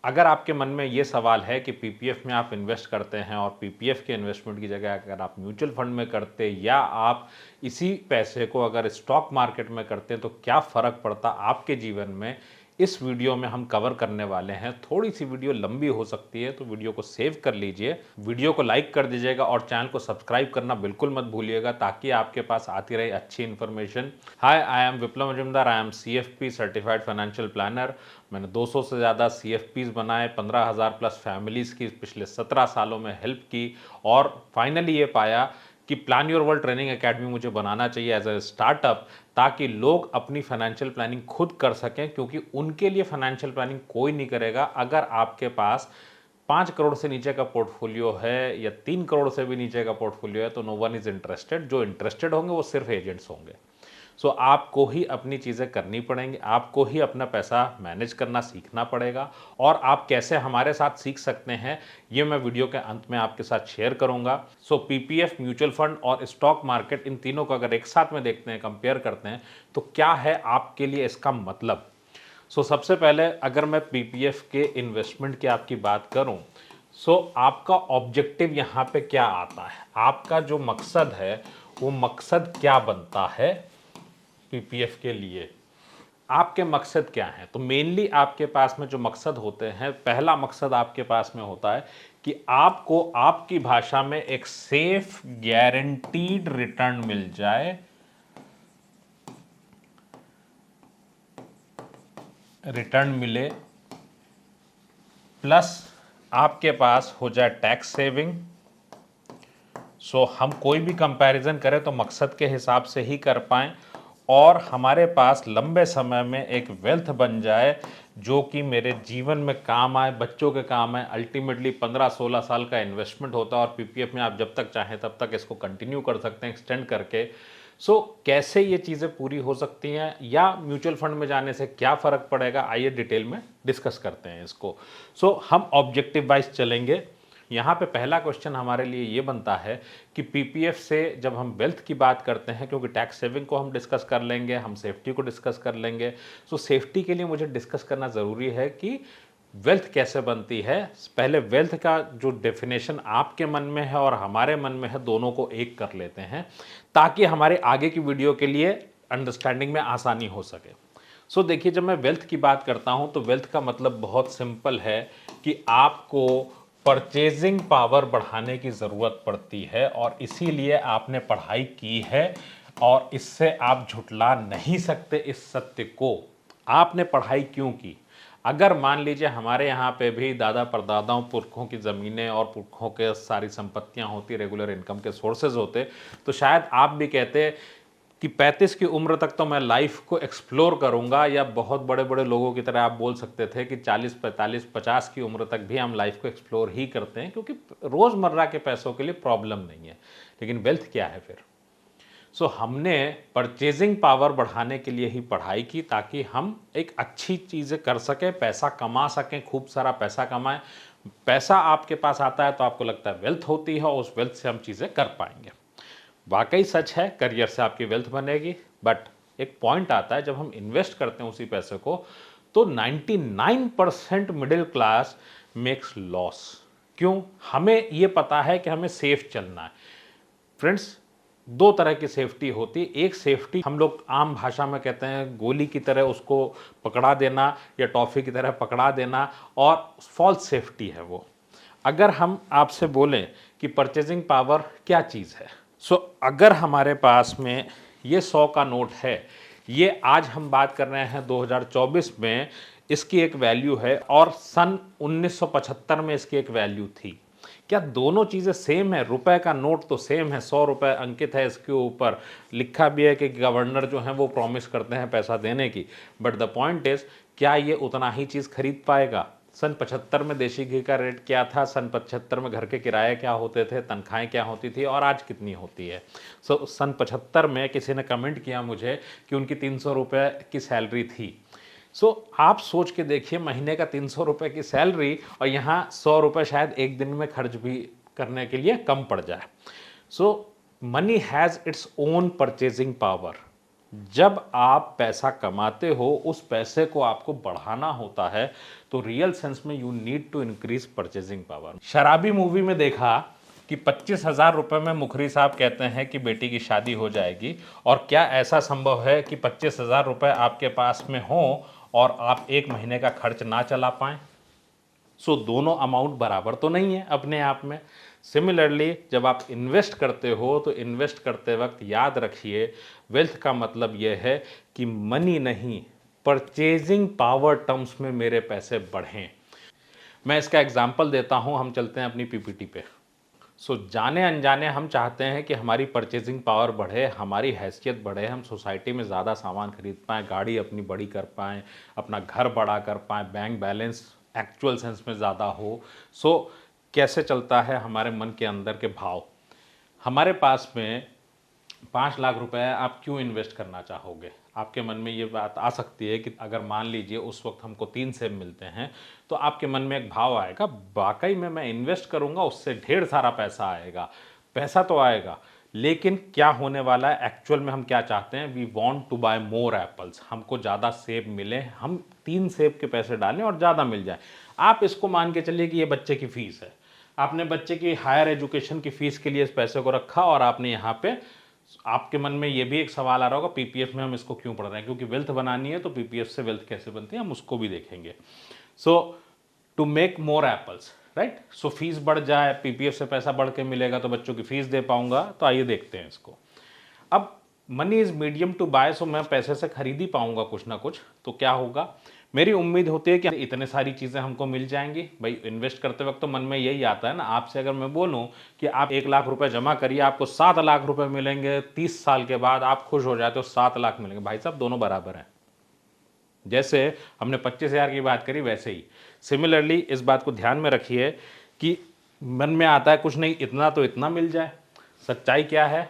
अगर आपके मन में ये सवाल है कि पीपीएफ में आप इन्वेस्ट करते हैं और पीपीएफ के इन्वेस्टमेंट की जगह अगर आप म्यूचुअल फंड में करते या आप इसी पैसे को अगर स्टॉक मार्केट में करते हैं तो क्या फ़र्क पड़ता आपके जीवन में, इस वीडियो में हम कवर करने वाले हैं। थोड़ी सी वीडियो लंबी हो सकती है तो वीडियो को सेव कर लीजिए, वीडियो को लाइक कर दीजिएगा और चैनल को सब्सक्राइब करना बिल्कुल मत भूलिएगा ताकि आपके पास आती रहे अच्छी information. Hi, I am Viplav Majumdar, I am CFP certified financial planner. मैंने 200 से ज़्यादा सीएफपीज बनाए, 15,000 प्लस फैमिलीज़ की पिछले 17 सालों में हेल्प की और फाइनली ये पाया कि plan your world training academy मुझे बनाना चाहिए एज ए स्टार्टअप, ताकि लोग अपनी फाइनेंशियल प्लानिंग खुद कर सकें, क्योंकि उनके लिए फाइनेंशियल प्लानिंग कोई नहीं करेगा। अगर आपके पास 5 करोड़ से नीचे का पोर्टफोलियो है या 3 करोड़ से भी नीचे का पोर्टफोलियो है तो नो वन इज़ इंटरेस्टेड। जो इंटरेस्टेड होंगे वो सिर्फ एजेंट्स होंगे। सो आपको ही अपनी चीज़ें करनी पड़ेंगी, आपको ही अपना पैसा मैनेज करना सीखना पड़ेगा। और आप कैसे हमारे साथ सीख सकते हैं ये मैं वीडियो के अंत में आपके साथ शेयर करूंगा। सो पीपीएफ, म्यूचुअल फंड और स्टॉक मार्केट, इन तीनों को अगर एक साथ में देखते हैं, कंपेयर करते हैं तो क्या है आपके लिए इसका मतलब। सबसे पहले अगर मैं पीपीएफ के इन्वेस्टमेंट की आपकी बात करूं, आपका ऑब्जेक्टिव यहाँ पे क्या आता है, आपका जो मकसद है वो मकसद क्या बनता है पीपीएफ के लिए। आपके मकसद क्या हैं? तो मेनली आपके पास में जो मकसद होते हैं, पहला मकसद आपके पास में होता है कि आपको आपकी भाषा में एक सेफ गारंटीड रिटर्न मिल जाए, रिटर्न मिले, प्लस आपके पास हो जाए टैक्स सेविंग। हम कोई भी कंपैरिजन करें तो मकसद के हिसाब से ही कर पाएं और हमारे पास लंबे समय में एक वेल्थ बन जाए जो कि मेरे जीवन में काम आए, बच्चों के काम आए। अल्टीमेटली 15-16 साल का इन्वेस्टमेंट होता है और पीपीएफ में आप जब तक चाहें तब तक इसको कंटिन्यू कर सकते हैं एक्सटेंड करके। कैसे ये चीज़ें पूरी हो सकती हैं या म्यूचुअल फंड में जाने से क्या फ़र्क पड़ेगा, आइए डिटेल में डिस्कस करते हैं इसको। हम ऑब्जेक्टिव वाइज चलेंगे। यहाँ पे पहला क्वेश्चन हमारे लिए ये बनता है कि पीपीएफ से जब हम वेल्थ की बात करते हैं, क्योंकि टैक्स सेविंग को हम डिस्कस कर लेंगे, हम सेफ्टी को डिस्कस कर लेंगे। सेफ्टी के लिए मुझे डिस्कस करना ज़रूरी है कि वेल्थ कैसे बनती है। पहले वेल्थ का जो डेफिनेशन आपके मन में है और हमारे मन में है, दोनों को एक कर लेते हैं ताकि हमारे आगे की वीडियो के लिए अंडरस्टैंडिंग में आसानी हो सके। देखिए, जब मैं वेल्थ की बात करता हूं तो वेल्थ का मतलब बहुत सिंपल है कि आपको परचेजिंग पावर बढ़ाने की ज़रूरत पड़ती है और इसीलिए आपने पढ़ाई की है और इससे आप झुठला नहीं सकते इस सत्य को। आपने पढ़ाई क्यों की? अगर मान लीजिए हमारे यहाँ पे भी दादा परदादाओं पुरखों की ज़मीनें और पुरखों के सारी संपत्तियाँ होती, रेगुलर इनकम के सोर्सेज होते, तो शायद आप भी कहते कि 35 की उम्र तक तो मैं लाइफ को एक्सप्लोर करूंगा, या बहुत बड़े बड़े लोगों की तरह आप बोल सकते थे कि 40, 45, 50 की उम्र तक भी हम लाइफ को एक्सप्लोर ही करते हैं क्योंकि रोज़मर्रा के पैसों के लिए प्रॉब्लम नहीं है। लेकिन वेल्थ क्या है फिर? हमने परचेजिंग पावर बढ़ाने के लिए ही पढ़ाई की ताकि हम एक अच्छी चीज़ें कर सकें, पैसा कमा सकें, खूब सारा पैसा कमाएं। पैसा आपके पास आता है तो आपको लगता है वेल्थ होती है और उस वेल्थ से हम चीज़ें कर पाएंगे। वाकई सच है, करियर से आपकी वेल्थ बनेगी। बट एक पॉइंट आता है जब हम इन्वेस्ट करते हैं उसी पैसे को तो 99% मिडिल क्लास मेक्स लॉस। क्यों? हमें यह पता है कि हमें सेफ चलना है। फ्रेंड्स, दो तरह की सेफ्टी होती है। एक सेफ्टी हम लोग आम भाषा में कहते हैं गोली की तरह उसको पकड़ा देना या टॉफी की तरह पकड़ा देना, और फॉल्स सेफ्टी है वो। अगर हम आपसे बोलें कि परचेजिंग पावर क्या चीज़ है, अगर हमारे पास में ये 100 का नोट है, ये आज हम बात कर रहे हैं 2024 में, इसकी एक वैल्यू है और सन 1975 में इसकी एक वैल्यू थी। क्या दोनों चीज़ें सेम है? रुपए का नोट तो सेम है, 100 रुपये अंकित है, इसके ऊपर लिखा भी है कि गवर्नर जो है वो प्रॉमिस करते हैं पैसा देने की। बट द पॉइंट इज, क्या ये उतना ही चीज़ खरीद पाएगा? सन 75 में देशी घी का रेट क्या था, सन 75 में घर के किराए क्या होते थे, तनख्वाहें क्या होती थी और आज कितनी होती है? सन 75 में किसी ने कमेंट किया मुझे कि उनकी 300 रुपये की सैलरी थी। आप सोच के देखिए, महीने का 300 रुपये की सैलरी और यहाँ 100 रुपये शायद एक दिन में खर्च भी करने के लिए कम पड़ जाए। Money has its own purchasing power. जब आप पैसा कमाते हो उस पैसे को आपको बढ़ाना होता है, तो रियल सेंस में you need to increase purchasing power. Sharabi movie में देखा कि 25,000 रुपये में मुखरी साहब कहते हैं कि बेटी की शादी हो जाएगी, और क्या ऐसा संभव है कि 25,000 रुपये आपके पास में हो और आप एक महीने का खर्च ना चला पाएँ? सो दोनों अमाउंट बराबर तो नहीं है अपने आप में। सिमिलरली जब आप इन्वेस्ट करते हो तो इन्वेस्ट करते वक्त याद रखिए, वेल्थ का मतलब यह है कि मनी नहीं, परचेजिंग पावर टर्म्स में मेरे पैसे बढ़ें। मैं इसका एग्जांपल देता हूं, हम चलते हैं अपनी पीपीटी पे। जाने अनजाने हम चाहते हैं कि हमारी परचेजिंग पावर बढ़े, हमारी हैसियत बढ़े, हम सोसाइटी में ज़्यादा सामान खरीद पाएँ, गाड़ी अपनी बड़ी कर पाएँ, अपना घर बड़ा कर पाएँ, बैंक बैलेंस एक्चुअल सेंस में ज़्यादा हो। कैसे चलता है हमारे मन के अंदर के भाव? हमारे पास में 5 लाख रुपए है, आप क्यों इन्वेस्ट करना चाहोगे? आपके मन में ये बात आ सकती है कि अगर मान लीजिए उस वक्त हमको 3 सेब मिलते हैं, तो आपके मन में एक भाव आएगा, वाकई में मैं इन्वेस्ट करूंगा उससे ढेर सारा पैसा आएगा। पैसा तो आएगा, लेकिन क्या होने वाला है एक्चुअल में? हम क्या चाहते हैं? We want to buy more apples, हमको ज़्यादा सेब मिले, हम 3 सेब के पैसे डालें और ज़्यादा मिल जाए। आप इसको मान के चलिए कि ये बच्चे की फ़ीस है, आपने बच्चे की हायर एजुकेशन की फ़ीस के लिए इस पैसे को रखा, और आपने यहाँ पे, आपके मन में ये भी एक सवाल आ रहा होगा, पीपीएफ में हम इसको क्यों पढ़ रहे हैं? क्योंकि वेल्थ बनानी है, तो पीपीएफ से वेल्थ कैसे बनती है हम उसको भी देखेंगे। To make more apples, right? Fees बढ़ जाए, पीपीएफ से पैसा बढ़ के मिलेगा तो बच्चों की फीस दे पाऊंगा। तो आइए देखते हैं इसको। अब money is medium to buy, so मैं पैसे से खरीद ही पाऊंगा कुछ ना कुछ। तो क्या होगा, मेरी उम्मीद होती है कि इतने सारी चीज़ें हमको मिल जाएंगी। भाई इन्वेस्ट करते वक्त तो मन में यही आता है ना। आपसे अगर मैं बोलूं कि आप 1 लाख रुपए जमा करिए, आपको 7 लाख रुपए मिलेंगे 30 साल के बाद, आप खुश हो जाते हो, 7 लाख मिलेंगे। भाई साहब दोनों बराबर हैं। जैसे हमने 25,000 की बात करी, वैसे ही सिमिलरली इस बात को ध्यान में रखिए कि मन में आता है कुछ नहीं, इतना तो इतना मिल जाए। सच्चाई क्या है?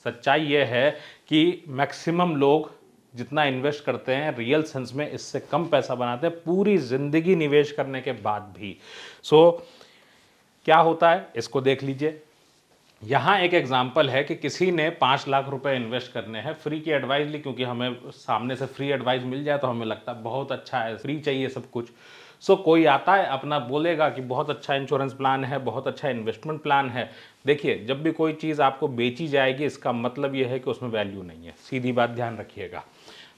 सच्चाई ये है कि मैक्सिमम लोग जितना इन्वेस्ट करते हैं रियल सेंस में इससे कम पैसा बनाते हैं पूरी ज़िंदगी निवेश करने के बाद भी। क्या होता है इसको देख लीजिए। यहाँ एक एग्जाम्पल है कि किसी ने 5 लाख रुपए इन्वेस्ट करने हैं, फ्री की एडवाइस ली, क्योंकि हमें सामने से फ्री एडवाइस मिल जाए तो हमें लगता है बहुत अच्छा है, फ्री चाहिए सब कुछ। कोई आता है अपना बोलेगा कि बहुत अच्छा इंश्योरेंस प्लान है, बहुत अच्छा इन्वेस्टमेंट प्लान है। देखिए, जब भी कोई चीज़ आपको बेची जाएगी इसका मतलब ये है कि उसमें वैल्यू नहीं है, सीधी बात ध्यान रखिएगा।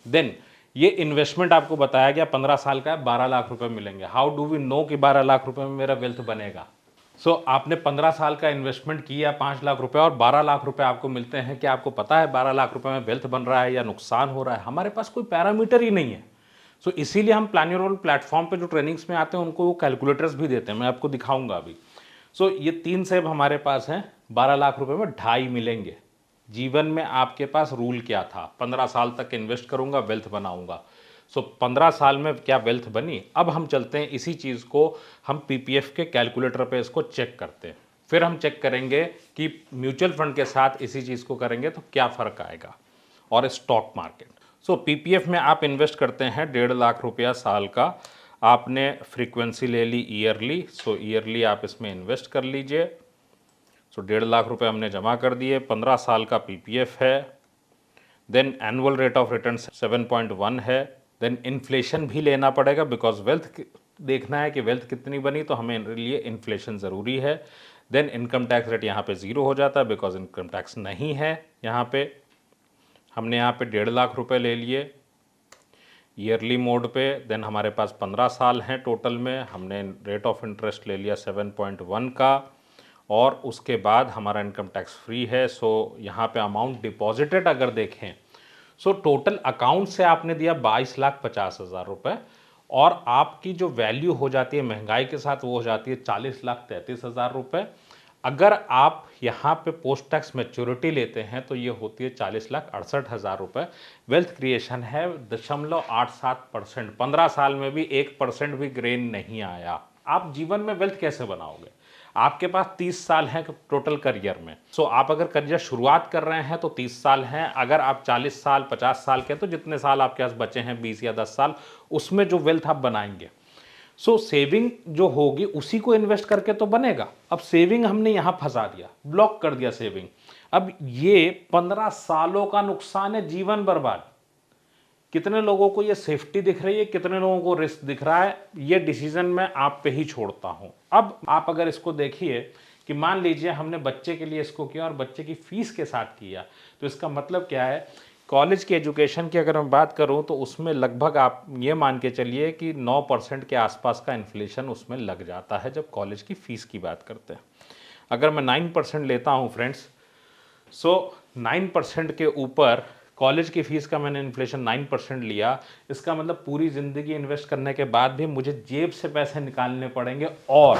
देन ये इन्वेस्टमेंट आपको बताया गया 15 साल का है, 12 लाख रुपए मिलेंगे। हाउ डू वी नो कि 12 लाख रुपए में मेरा वेल्थ बनेगा? आपने 15 साल का इन्वेस्टमेंट किया 5 लाख रुपए और 12 लाख रुपए आपको मिलते हैं। क्या आपको पता है 12 लाख रुपए में वेल्थ बन रहा है या नुकसान हो रहा है? हमारे पास कोई पैरामीटर ही नहीं है। इसीलिए हम प्लान योर रोल प्लेटफॉर्म पे जो ट्रेनिंग्स में आते हैं उनको वो कैलकुलेटर्स भी देते हैं, मैं आपको दिखाऊंगा अभी। ये 3 सेब हमारे पास हैं, 12 लाख रुपए में 2.5 मिलेंगे। जीवन में आपके पास रूल क्या था? 15 साल तक इन्वेस्ट करूंगा, वेल्थ बनाऊंगा। 15 साल में क्या वेल्थ बनी? अब हम चलते हैं, इसी चीज़ को हम पीपीएफ के कैलकुलेटर पे इसको चेक करते हैं। फिर हम चेक करेंगे कि म्यूचुअल फंड के साथ इसी चीज़ को करेंगे तो क्या फ़र्क आएगा, और स्टॉक मार्केट। पीपीएफ में आप इन्वेस्ट करते हैं 1.5 लाख रुपया साल का। आपने फ्रीक्वेंसी ले ली ईयरली, ईयरली आप इसमें इन्वेस्ट कर लीजिए। 1.5 लाख रुपए हमने जमा कर दिए, 15 साल का पीपीएफ है। Then annual rate of return 7.1 है। देन इन्फ्लेशन भी लेना पड़ेगा, बिकॉज वेल्थ देखना है कि वेल्थ कितनी बनी, तो हमें लिए इन्फ्लेशन ज़रूरी है। देन इनकम टैक्स रेट यहाँ पे 0 हो जाता है, बिकॉज इनकम टैक्स नहीं है यहाँ पे। हमने यहाँ पे 1.5 लाख रुपए ले लिए ईयरली मोड पे। देन हमारे पास 15 साल हैं टोटल में, हमने रेट ऑफ इंटरेस्ट ले लिया 7.1 का, और उसके बाद हमारा इनकम टैक्स फ्री है। यहाँ पे अमाउंट डिपॉजिटेड अगर देखें, टोटल अकाउंट से आपने दिया 22,50,000 रुपये, और आपकी जो वैल्यू हो जाती है महंगाई के साथ वो हो जाती है 40,33,000 रुपये। अगर आप यहाँ पे पोस्ट टैक्स मैच्योरिटी लेते हैं तो ये होती है 40,68,000 रुपये। वेल्थ क्रिएशन है 0.87%। 15 साल में भी 1% भी ग्रेन नहीं आया। आप जीवन में वेल्थ कैसे बनाओगे? आपके पास 30 साल हैं टोटल करियर में। आप अगर करियर शुरुआत कर रहे हैं तो 30 साल हैं। अगर आप 40 साल 50 साल के, तो जितने साल आपके पास बचे हैं 20 या 10 साल, उसमें जो वेल्थ आप बनाएंगे, सेविंग जो होगी उसी को इन्वेस्ट करके तो बनेगा। अब सेविंग हमने यहाँ फंसा दिया, ब्लॉक कर दिया सेविंग। अब ये 15 सालों का नुकसान है, जीवन बर्बाद। कितने लोगों को ये सेफ्टी दिख रही है, कितने लोगों को रिस्क दिख रहा है, ये डिसीजन मैं आप पे ही छोड़ता हूं। अब आप अगर इसको देखिए कि मान लीजिए हमने बच्चे के लिए इसको किया और बच्चे की फीस के साथ किया, तो इसका मतलब क्या है, कॉलेज की एजुकेशन की अगर मैं बात करूं तो उसमें लगभग आप ये मान के चलिए कि 9% के आसपास का इन्फ्लेशन उसमें लग जाता है जब कॉलेज की फ़ीस की बात करते हैं। अगर मैं 9% लेता हूं फ्रेंड्स, सो 9% के ऊपर कॉलेज की फ़ीस का मैंने इन्फ्लेशन 9% लिया, इसका मतलब पूरी ज़िंदगी इन्वेस्ट करने के बाद भी मुझे जेब से पैसे निकालने पड़ेंगे। और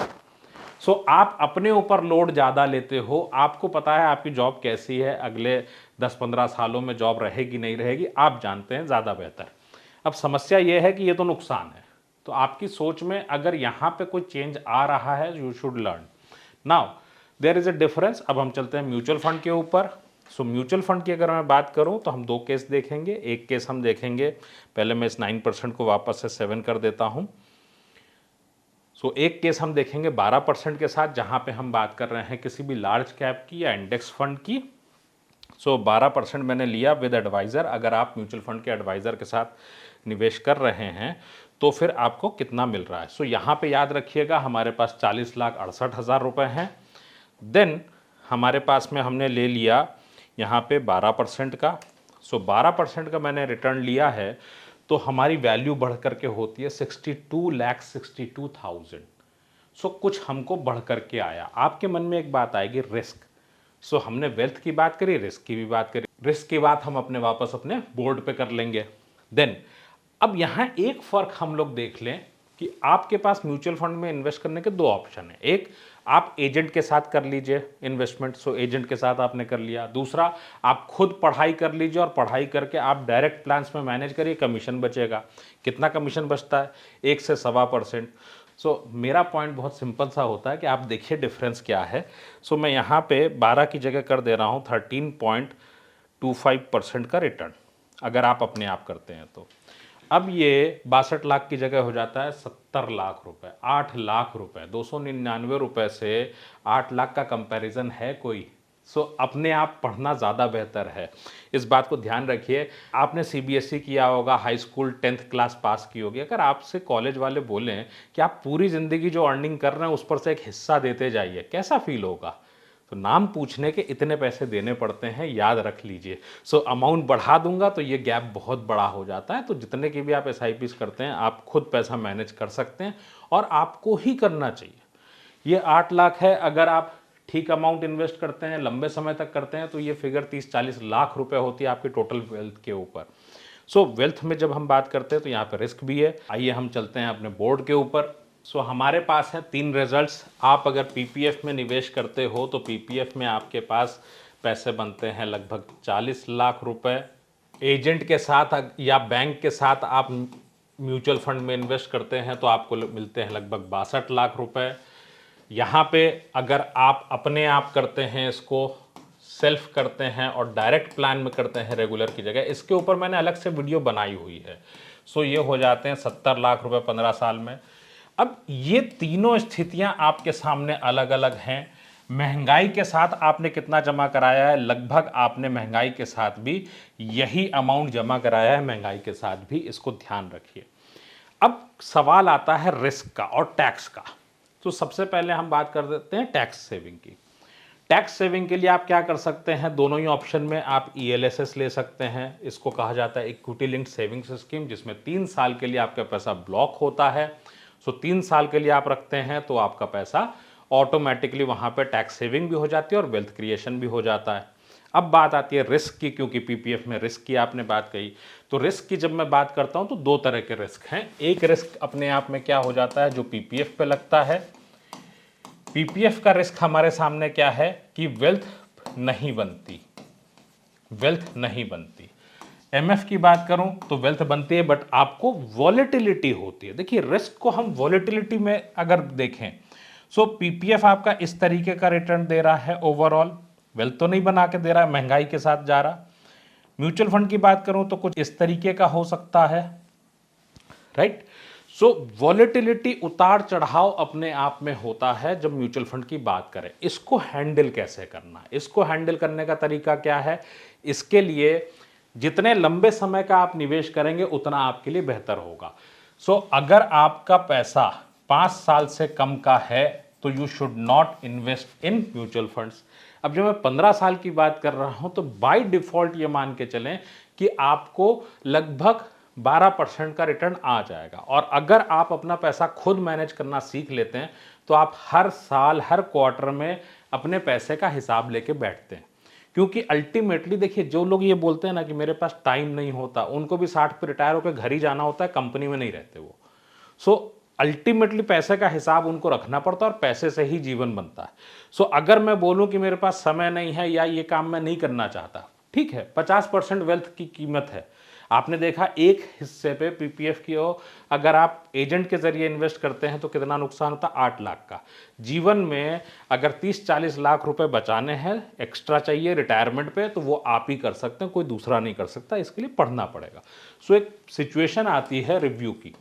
आप अपने ऊपर लोड ज़्यादा लेते हो, आपको पता है आपकी जॉब कैसी है, अगले 10-15 सालों में जॉब रहेगी नहीं रहेगी, आप जानते हैं ज़्यादा बेहतर। अब समस्या ये है कि ये तो नुकसान है, तो आपकी सोच में अगर यहाँ पे कोई चेंज आ रहा है, you should learn. Now there is a difference. अब हम चलते हैं म्यूचुअल फंड के ऊपर। सो म्यूचुअल फंड की अगर मैं बात करूं तो हम 2 केस देखेंगे। एक केस हम देखेंगे, पहले मैं इस 9% को वापस से 7 कर देता हूं। एक केस हम देखेंगे 12% के साथ, जहां पे हम बात कर रहे हैं किसी भी लार्ज कैप की या इंडेक्स फंड की। 12% मैंने लिया विद एडवाइज़र। अगर आप म्यूचुअल फंड के एडवाइज़र के साथ निवेश कर रहे हैं तो फिर आपको कितना मिल रहा है। यहाँ पे याद रखिएगा हमारे पास 40,68,000 रुपये हैं। देन हमारे पास में हमने ले लिया यहाँ पे 12% का। 12% का मैंने रिटर्न लिया है, तो हमारी वैल्यू बढ़ करके होती है 62,62,000। कुछ हमको बढ़ करके आया। आपके मन में एक बात आएगी, रिस्क। हमने वेल्थ की बात करी, रिस्क की भी बात करी। रिस्क की बात हम वापस अपने बोर्ड पे कर लेंगे। देन अब यहाँ एक फ़र्क हम लोग देख लें कि आपके पास म्यूचुअल फंड में इन्वेस्ट करने के 2 ऑप्शन हैं। एक, आप एजेंट के साथ कर लीजिए इन्वेस्टमेंट, एजेंट के साथ आपने कर लिया। दूसरा, आप खुद पढ़ाई कर लीजिए और पढ़ाई करके आप डायरेक्ट प्लान्स में मैनेज करिए, कमीशन बचेगा। कितना कमीशन बचता है? 1 से 1.25%। मेरा पॉइंट बहुत सिंपल सा होता है कि आप देखिए डिफरेंस क्या है। मैं यहाँ पे 12 की जगह कर दे रहा हूँ 13.25% का रिटर्न, अगर आप अपने आप करते हैं तो। अब ये 62 लाख की जगह हो जाता है 70 लाख रुपए, 8 लाख रुपए। 299 रुपए से 8 लाख का कंपैरिजन है कोई? अपने आप पढ़ना ज़्यादा बेहतर है, इस बात को ध्यान रखिए। आपने सीबीएसई किया होगा, high school 10th class pass की होगी। अगर आपसे कॉलेज वाले बोलें कि आप पूरी ज़िंदगी जो अर्निंग कर रहे हैं उस पर से एक हिस्सा देते जाइए, कैसा फील होगा? नाम पूछने के इतने पैसे देने पड़ते हैं, याद रख लीजिए। अमाउंट बढ़ा दूंगा तो ये गैप बहुत बड़ा हो जाता है। तो जितने की भी आप SIPs करते हैं, आप खुद पैसा मैनेज कर सकते हैं और आपको ही करना चाहिए। ये 8 लाख है, अगर आप ठीक अमाउंट इन्वेस्ट करते हैं, लंबे समय तक करते हैं, तो ये फिगर 30-40 लाख रुपए होती है आपकी टोटल वेल्थ के ऊपर। वेल्थ में जब हम बात करते हैं तो यहाँ पे रिस्क भी है। आइए हम चलते हैं अपने बोर्ड के ऊपर। हमारे पास है 3 रिजल्ट्स। आप अगर PPF में निवेश करते हो तो PPF में आपके पास पैसे बनते हैं लगभग 40 लाख रुपए। एजेंट के साथ या बैंक के साथ आप म्यूचुअल फंड में इन्वेस्ट करते हैं तो आपको मिलते हैं लगभग 62 लाख रुपए। यहाँ पे अगर आप अपने आप करते हैं, इसको सेल्फ करते हैं और डायरेक्ट प्लान में करते हैं रेगुलर की जगह, इसके ऊपर मैंने अलग से वीडियो बनाई हुई है। ये हो जाते हैं 70 लाख रुपए 15 साल में। अब ये तीनों स्थितियां आपके सामने अलग अलग हैं। महंगाई के साथ आपने कितना जमा कराया है? लगभग आपने महंगाई के साथ भी यही अमाउंट जमा कराया है, महंगाई के साथ भी, इसको ध्यान रखिए। अब सवाल आता है रिस्क का और टैक्स का। सबसे पहले हम बात कर देते हैं टैक्स सेविंग की। टैक्स सेविंग के लिए आप क्या कर सकते हैं? दोनों ही ऑप्शन में आप ELSS ले सकते हैं। इसको कहा जाता है इक्विटी लिंक्ड सेविंग्स स्कीम, जिसमें 3 साल के लिए आपका पैसा ब्लॉक होता है। 3 साल के लिए आप रखते हैं तो आपका पैसा ऑटोमेटिकली वहां पे टैक्स सेविंग भी हो जाती है और वेल्थ क्रिएशन भी हो जाता है। अब बात आती है रिस्क की, क्योंकि PPF में रिस्क की आपने बात कही। तो रिस्क की जब मैं बात करता हूं तो 2 तरह के रिस्क हैं। एक रिस्क अपने आप में क्या हो जाता है, जो PPF पे लगता है। PPF का रिस्क हमारे सामने क्या है कि वेल्थ नहीं बनती, वेल्थ नहीं बनती। MF की बात करूं तो वेल्थ बनती है, बट आपको वॉलेटिलिटी होती है। देखिए रिस्क को हम वॉलेटिलिटी में अगर देखें, PPF आपका इस तरीके का रिटर्न दे रहा है ओवरऑल, वेल्थ तो नहीं बना के दे रहा है, महंगाई के साथ जा रहा। म्यूचुअल फंड की बात करूं तो कुछ इस तरीके का हो सकता है, राइट। सो वॉलेटिलिटी, उतार चढ़ाव अपने आप में होता है जब म्यूचुअल फंड की बात करें। इसको हैंडल कैसे करना है, इसको हैंडल करने का तरीका क्या है, इसके लिए जितने लंबे समय का आप निवेश करेंगे उतना आपके लिए बेहतर होगा। सो अगर आपका पैसा 5 साल से कम का है तो you should not invest in mutual funds. अब जब मैं 15 साल की बात कर रहा हूं तो बाय डिफॉल्ट ये मान के चलें कि आपको लगभग 12% का रिटर्न आ जाएगा। और अगर आप अपना पैसा खुद मैनेज करना सीख लेते हैं तो आप हर साल, हर क्वार्टर में अपने पैसे का हिसाब लेके बैठते हैं। क्योंकि अल्टीमेटली देखिए, जो लोग ये बोलते हैं ना कि मेरे पास टाइम नहीं होता, उनको भी 60 पे रिटायर होकर घर ही जाना होता है, कंपनी में नहीं रहते वो। सो अल्टीमेटली पैसे का हिसाब उनको रखना पड़ता है और पैसे से ही जीवन बनता है। सो अगर मैं बोलूं कि मेरे पास समय नहीं है या ये काम मैं नहीं करना चाहता, ठीक है, 50% वेल्थ की कीमत है। आपने देखा एक हिस्से पे पीपीएफ की हो, अगर आप एजेंट के जरिए इन्वेस्ट करते हैं तो कितना नुकसान होता है, 8 लाख का। जीवन में अगर 30-40 लाख रुपए बचाने हैं, एक्स्ट्रा चाहिए रिटायरमेंट पे, तो वो आप ही कर सकते हैं, कोई दूसरा नहीं कर सकता, इसके लिए पढ़ना पड़ेगा। सो एक सिचुएशन आती है रिव्यू की।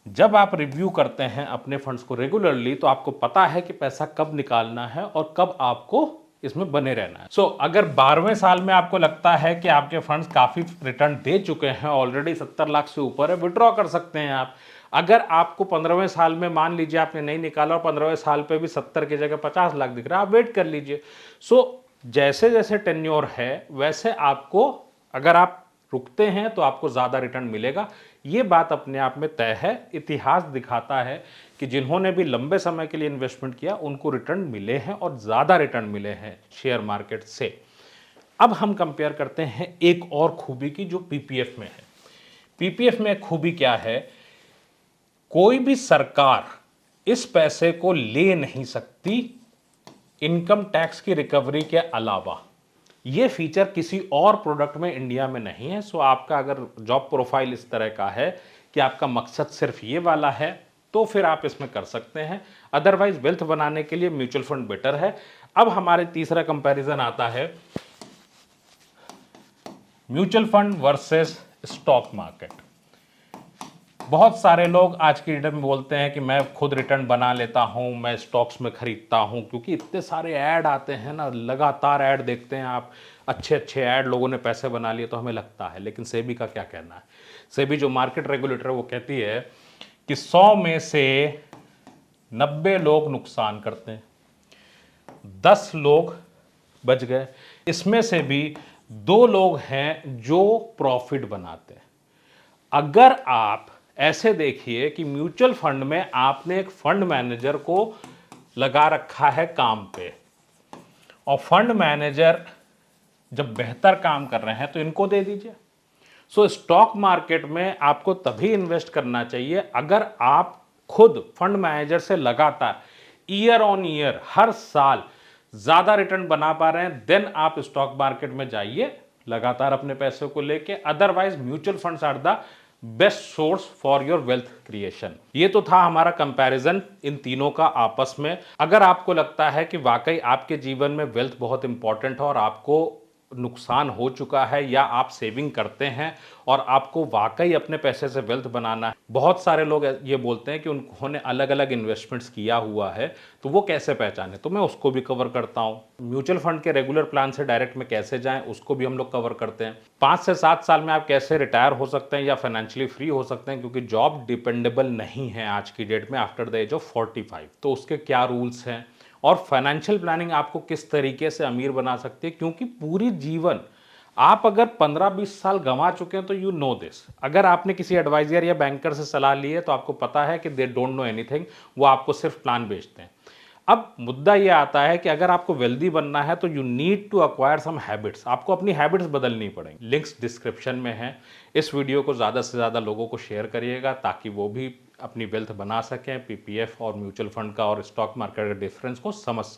जब आप रिव्यू करते हैं अपने फंड्स को रेगुलरली तो आपको पता है कि पैसा कब निकालना है और कब आपको इसमें बने रहना है। सो अगर 12वें साल में आपको लगता है कि आपके फंड्स काफी रिटर्न दे चुके हैं, ऑलरेडी 70 लाख से ऊपर है, विड्रॉ कर सकते हैं आप। अगर आपको 15वें साल में मान लीजिए आपने नहीं निकाला और 15वें साल पे भी 70 की जगह 50 लाख दिख रहा है, आप वेट कर लीजिए। सो जैसे जैसे टेन्योर है वैसे आपको, अगर आप रुकते हैं तो आपको ज्यादा रिटर्न मिलेगा। ये बात अपने आप में तय है। इतिहास दिखाता है कि जिन्होंने भी लंबे समय के लिए इन्वेस्टमेंट किया उनको रिटर्न मिले हैं और ज्यादा रिटर्न मिले हैं शेयर मार्केट से। अब हम कंपेयर करते हैं एक और खूबी की जो पीपीएफ में है। पीपीएफ में खूबी क्या है, कोई भी सरकार इस पैसे को ले नहीं सकती इनकम टैक्स की रिकवरी के अलावा। ये फीचर किसी और प्रोडक्ट में इंडिया में नहीं है। सो आपका अगर जॉब प्रोफाइल इस तरह का है कि आपका मकसद सिर्फ ये वाला है तो फिर आप इसमें कर सकते हैं, अदरवाइज वेल्थ बनाने के लिए म्यूचुअल फंड बेटर है। अब हमारे तीसरा कंपैरिजन आता है mutual fund versus stock market. बहुत सारे लोग आज की डेट में बोलते हैं कि मैं खुद रिटर्न बना लेता हूं, मैं स्टॉक्स में खरीदता हूं, क्योंकि इतने सारे ऐड आते हैं ना, लगातार ऐड देखते हैं आप, अच्छे अच्छे ऐड, लोगों ने पैसे बना लिए तो हमें लगता है। लेकिन सेबी का क्या कहना है? सेबी जो मार्केट रेगुलेटर वो कहती है कि 100 में से 90 लोग नुकसान करते हैं, 10 लोग बच गए। इसमें से भी 2 लोग हैं जो प्रॉफिट बनाते हैं। अगर आप ऐसे देखिए कि म्यूचुअल फंड में आपने एक फंड मैनेजर को लगा रखा है काम पे, और फंड मैनेजर जब बेहतर काम कर रहे हैं तो इनको दे दीजिए। सो स्टॉक मार्केट में आपको तभी इन्वेस्ट करना चाहिए अगर आप खुद फंड मैनेजर से लगातार ईयर ऑन ईयर हर साल ज्यादा रिटर्न बना पा रहे हैं, देन आप स्टॉक मार्केट में जाइए लगातार अपने पैसे को लेके। Otherwise mutual funds are the best source for your wealth creation. ये तो था हमारा कंपैरिजन इन तीनों का आपस में। अगर आपको लगता है कि वाकई आपके जीवन में वेल्थ बहुत इंपॉर्टेंट है और आपको नुकसान हो चुका है, या आप सेविंग करते हैं और आपको वाकई अपने पैसे से वेल्थ बनाना है, बहुत सारे लोग ये बोलते हैं कि उन्होंने अलग अलग इन्वेस्टमेंट्स किया हुआ है, तो वो कैसे पहचाने, तो मैं उसको भी कवर करता हूं। म्यूचुअल फंड के रेगुलर प्लान से डायरेक्ट में कैसे जाएं उसको भी हम लोग कवर करते हैं। 5 से 7 साल में आप कैसे रिटायर हो सकते हैं या फाइनेंशियली फ्री हो सकते हैं, क्योंकि जॉब डिपेंडेबल नहीं है आज की डेट में आफ्टर द एज ऑफ 45। तो उसके क्या रूल्स हैं और फाइनेंशियल प्लानिंग आपको किस तरीके से अमीर बना सकती है, क्योंकि पूरी जीवन आप अगर 15-20 साल गंवा चुके हैं तो यू नो दिस। अगर आपने किसी एडवाइजर या बैंकर से सलाह ली है तो आपको पता है कि दे डोंट नो एनीथिंग, वो आपको सिर्फ प्लान बेचते हैं। अब मुद्दा ये आता है कि अगर आपको वेल्दी बनना है तो you need to acquire some habits, आपको अपनी हैबिट्स बदलनी पड़ेंगी। लिंक्स डिस्क्रिप्शन में है। इस वीडियो को ज़्यादा से ज़्यादा लोगों को शेयर करिएगा ताकि वो भी अपनी वेल्थ बना सकें, पीपीएफ और म्यूचुअल फंड का और स्टॉक मार्केट का डिफरेंस को समझ सकें।